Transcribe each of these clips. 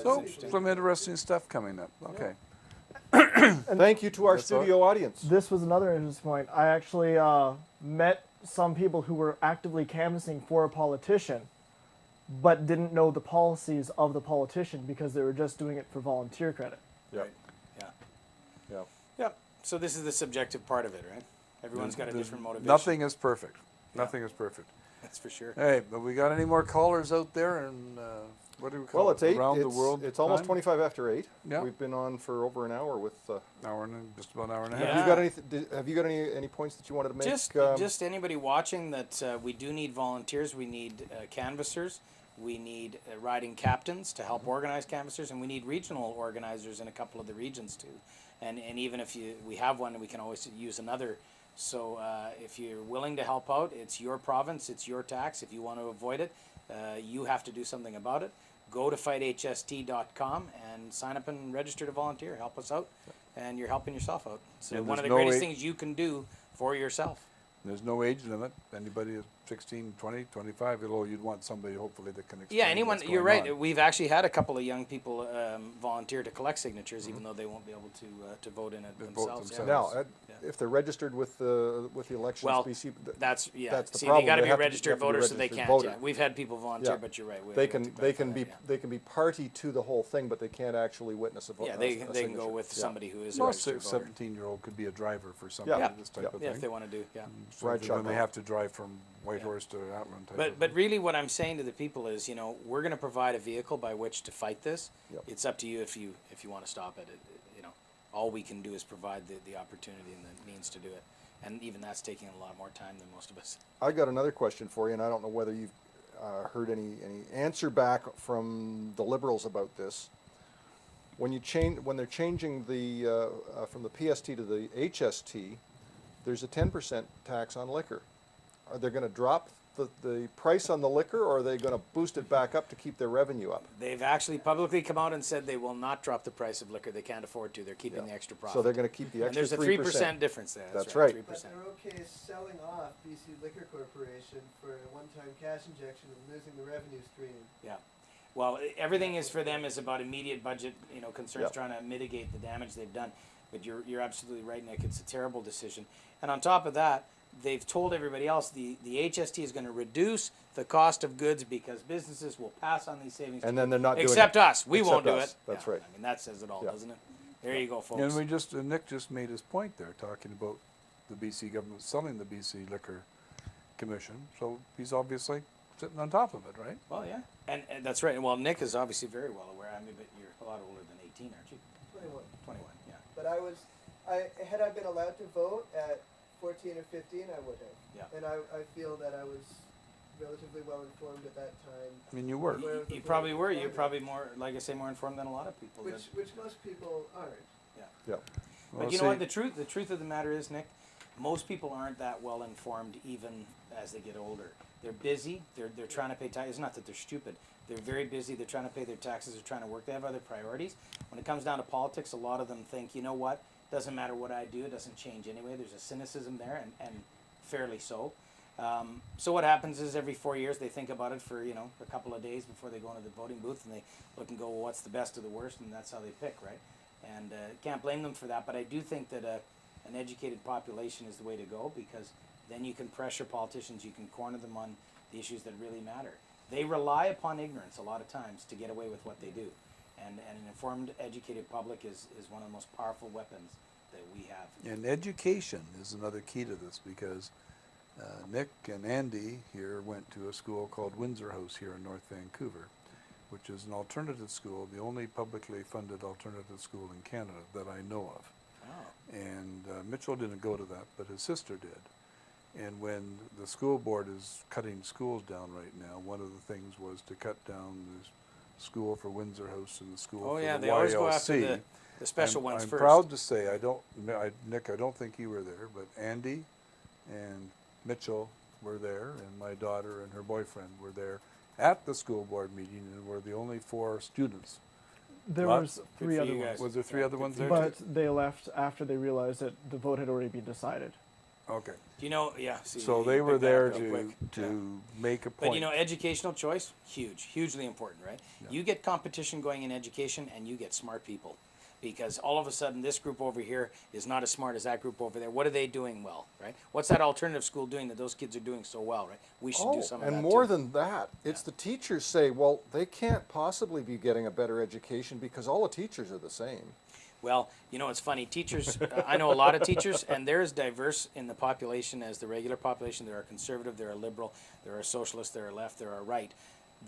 So some interesting stuff coming up. Okay. And thank you to our studio audience. This was another interesting point. I actually met some people who were actively canvassing for a politician, but didn't know the policies of the politician because they were just doing it for volunteer credit. Yeah. Right. Yeah. Yeah. Yeah. So this is the subjective part of it, right? Everyone's got a different motivation. Nothing is perfect. Nothing is perfect. That's for sure. Hey, but we got any more callers out there? And what do we call Well, it? it's 8. Around the world. It's almost time? 25 after 8. Yeah. We've been on for over an hour with. Hour and just about an hour and a Yeah. half. Have you got any points that you wanted to make? Just anybody watching that we do need volunteers. We need canvassers. We need riding captains to help organize canvassers, and we need regional organizers in a couple of the regions too. And even if we have one, we can always use another. So if you're willing to help out, it's your province, it's your tax. If you want to avoid it, you have to do something about it. Go to fighthst.com and sign up and register to volunteer. Help us out, and you're helping yourself out. So And one of the there's no greatest way- things you can do for yourself. There's no age limit. Anybody is 16, 20, 25, although you'd want somebody hopefully that can explain Yeah, anyone. what's You're going right. on. We've actually had a couple of young people volunteer to collect signatures, even though they won't be able to vote in it To vote themselves. themselves. Now, if they're registered with the elections, Well, BC, That's That's the See, problem. they got to They be have to be- registered they have to be voters, so they registered can't. voter. Yeah, we've had people volunteer, Yeah. but you're right. we they have can to they clarify can that, be yeah. they can be party to the whole thing, but they can't actually witness a vote. Yeah, they can go with somebody who is a Most registered voter. 17-year-old could be a driver for something, Yeah. this type Yeah. of Yeah, thing. if they want to do. Yeah. So Ride when shotgun. they have to drive from Whitehorse to Atlan type of But thing. really, what I'm saying to the people is, we're going to provide a vehicle by which to fight this. Yep. It's up to you if you want to stop it. All we can do is provide the opportunity and the means to do it, and even that's taking a lot more time than most of us. I got another question for you, and I don't know whether you've heard any answer back from the Liberals about this. When they're changing the from the PST to the HST, there's a 10% tax on liquor. Are they going to drop the price on the liquor, or are they going to boost it back up to keep their revenue up? They've actually publicly come out and said they will not drop the price of liquor. They can't afford to. They're keeping the extra profit. So they're going to keep the and extra there's a 3% difference there. That's right. 3%. But they're okay selling off BC Liquor Corporation for a one-time cash injection and losing the revenue stream. Yeah. Well, everything is for them is about immediate budget, concerns, Yep. trying to mitigate the damage they've done. But you're absolutely right, Nick. It's a terrible decision. And on top of that, they've told everybody else the HST is going to reduce the cost of goods because businesses will pass on these savings. And then they're not doing except it. us. We won't Except do us. it. That's Yeah, right. I mean, that says it all, Yeah. doesn't it? There you go, folks. And Nick just made his point there, talking about the BC government selling the BC Liquor Commission. So he's obviously sitting on top of it, right? Well, yeah. And that's right. Well, Nick is obviously very well aware. I mean, but you're a lot older than 18, aren't you? 21. 21, yeah. But had I been allowed to vote at 14 or 15, I would have. Yeah. And I feel that I was relatively well informed at that time. I mean, you were. Aware of the You probably were. You're political probably more, like I say, more informed than a lot of people. which most people aren't. Yeah. Yeah. Well, But you know what? see- The truth of the matter is, Nick, most people aren't that well informed even as they get older. They're busy. They're trying to pay taxes. It's not that they're stupid. They're very busy. They're trying to pay their taxes. They're trying to work. They have other priorities. When it comes down to politics, a lot of them think, you know what? Doesn't matter what I do. It doesn't change anyway. There's a cynicism there, and fairly so. So what happens is every 4 years they think about it for a couple of days before they go into the voting booth, and they look and go, well, what's the best of the worst, and that's how they pick, right? And can't blame them for that. But I do think that an educated population is the way to go, because then you can pressure politicians. You can corner them on the issues that really matter. They rely upon ignorance a lot of times to get away with what they do. And an informed, educated public is one of the most powerful weapons that we have. And education is another key to this, because Nick and Andy here went to a school called Windsor House here in North Vancouver, which is an alternative school, the only publicly funded alternative school in Canada that I know of. Oh. And Mitchell didn't go to that, but his sister did. And when the school board is cutting schools down right now, one of the things was to cut down the school for Windsor House and the school for Oh yeah, the they always go after YLC. the special I'm, ones I'm first. proud to say, Nick, I don't think you were there, but Andy and Mitchell were there, and my daughter and her boyfriend were there at the school board meeting, and were the only 4 students. There What? was Good 3 for other you ones, guys. Was there 3 other ones there? but they left after they realized that the vote had already been decided. Okay. Do you know? Yeah. See, So you they were picked that there up real quick. Yeah. to make a point. But you know, educational choice, huge, hugely important, right? Yeah. You get competition going in education, and you get smart people, because all of a sudden this group over here is not as smart as that group over there. What are they doing well, right? What's that alternative school doing that those kids are doing so well, right? We should do some of that and more too. than that, it's the teachers say, well, they can't possibly be getting a better education because all the teachers are the same. Well, you know, it's funny. Teachers, I know a lot of teachers, and they're as diverse in the population as the regular population. There are conservative, there are liberal, there are socialist, there are left, there are right.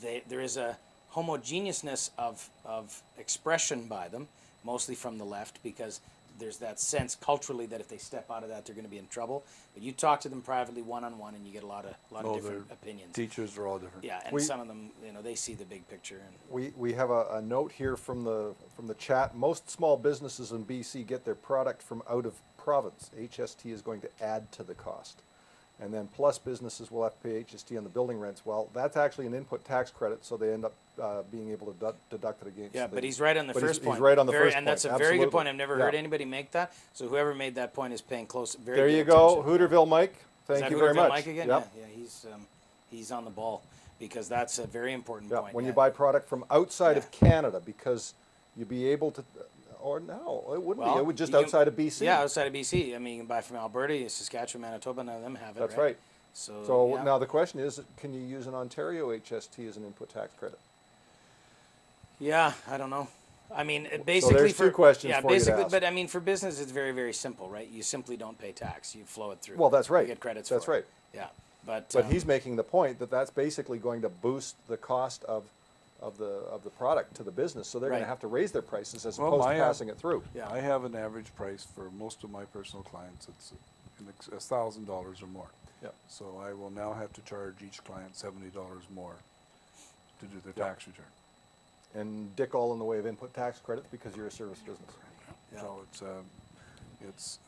There is a homogeneousness of expression by them, mostly from the left, because there's that sense culturally that if they step out of that, they're going to be in trouble. But you talk to them privately, one-on-one, and you get a lot of different opinions. Teachers are all different. Yeah, and some of them, you know, they see the big picture. And We have a note here from the chat. Most small businesses in BC get their product from out of province. HST is going to add to the cost. And then plus businesses will have to pay HST on the building rents. Well, that's actually an input tax credit, so they end up being able to deduct it against. yeah, but he's right on the first point. He's right on the Very- first and point. that's a very good point. Absolutely. I've never Yeah. heard anybody make that. So whoever made that point is paying close. Very There good you go, attention. Hooterville Mike. Is Thank that you very Hooterville much. Mike again? Yep. Yeah, he's on the ball, because that's a very important Yeah, point. when you Yeah. buy product from outside Yeah. of Canada, because you'd be able to, or no, it wouldn't be. Well, It would just you can- outside of BC. Yeah, outside of BC. I mean, you can buy from Alberta, Saskatchewan, Manitoba. None of them have it. That's right. right. So, So yeah. now the question is, can you use an Ontario HST as an input tax credit? Yeah, I don't know. I mean, basically there's for two questions yeah, for you to basically, ask. but I mean, for business, it's very, very simple, right? You simply don't pay tax; you flow it through. Well, that's right. You get credits. That's for it. right. Yeah, but But he's making the point that that's basically going to boost the cost of the product to the business, so they're going Right. to have to raise their prices as Well, opposed to my, passing it through. Yeah. I have an average price for most of my personal clients. It's $1,000 or more. Yeah. So I will now have to charge each client $70 more to do their Yeah. tax return. And dick all in the way of input tax credits because you're a service business. So it's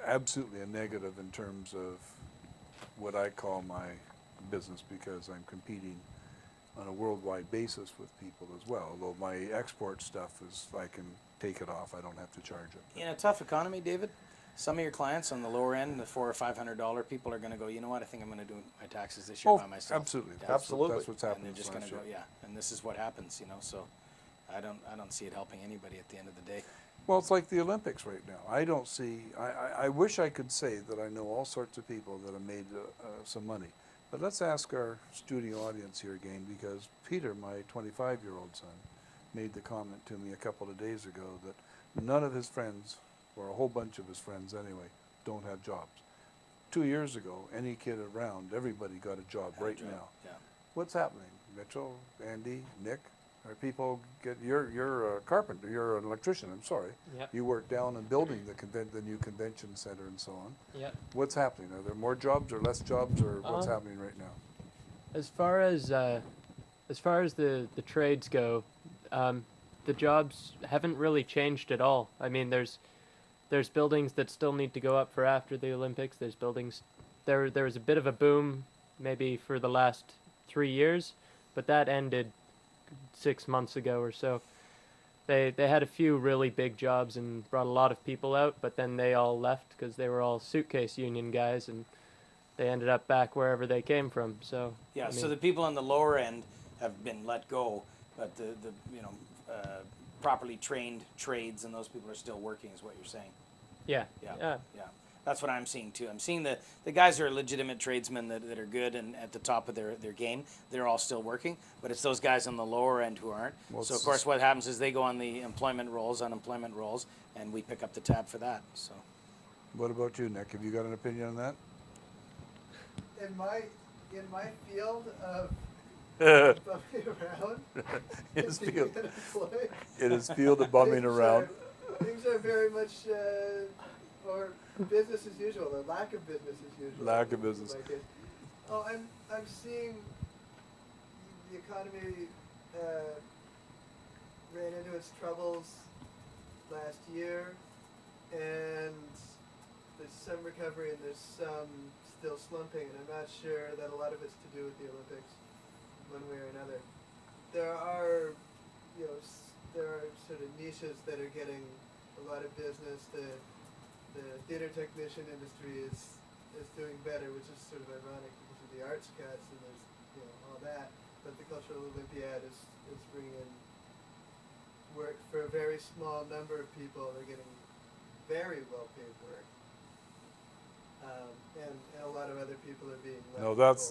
absolutely a negative in terms of what I call my business, because I'm competing on a worldwide basis with people as well. Although my export stuff is, I can take it off, I don't have to charge it. in a tough economy, David, some of your clients on the lower end, the $400 or $500 people, are going to go. You know what? I think I'm going to do my taxes this year by myself. Absolutely. Yeah. Absolutely. That's what's And happened they're this just going last to go, year. yeah. And this is what happens, you know. So, I don't see it helping anybody at the end of the day. Well, it's like the Olympics right now. I don't see, I wish I could say that I know all sorts of people that have made some money. But let's ask our studio audience here again, because Peter, my 25-year-old son, made the comment to me a couple of days ago that none of his friends, or a whole bunch of his friends anyway, don't have jobs. 2 years ago, any kid around, everybody got a job right now. Yeah. What's happening? Mitchell, Andy, Nick, are people you're a carpenter, you're an electrician, I'm sorry. Yep. You work down in building the new convention center and so on. Yep. What's happening? Are there more jobs or less jobs, or what's happening right now? As far as the trades go, the jobs haven't really changed at all. I mean, there's buildings that still need to go up for after the Olympics. There's buildings. There was a bit of a boom maybe for the last 3 years, but that ended 6 months ago or so. They had a few really big jobs and brought a lot of people out, but then they all left because they were all suitcase union guys, and they ended up back wherever they came from. So Yeah, I so mean, the people on the lower end have been let go, but the properly trained trades and those people are still working, is what you're saying. yeah, Yeah. Yeah. That's what I'm seeing too. I'm seeing the guys who are legitimate tradesmen that are good and at the top of their game, they're all still working, but it's those guys on the lower end who aren't. Well, So of course what happens is they go on the unemployment rolls, and we pick up the tab for that. So What about you, Nick? Have you got an opinion on that? In my field of bumping around, His and being field. unemployed, In his field of bumming around. Things are very much, or business as usual, or lack of business as usual. Lack of business. Like it. Oh, I'm seeing the economy ran into its troubles last year, and there's some recovery and there's some still slumping, and I'm not sure that a lot of it's to do with the Olympics, one way or another. There are, there are sort of niches that are getting a lot of business. The the theater technician industry is doing better, which is sort of ironic because of the arts cuts and there's all that. But the Cultural Olympiad is bringing in work for a very small number of people. They're getting very well paid work, and a lot of other people are being left No, that's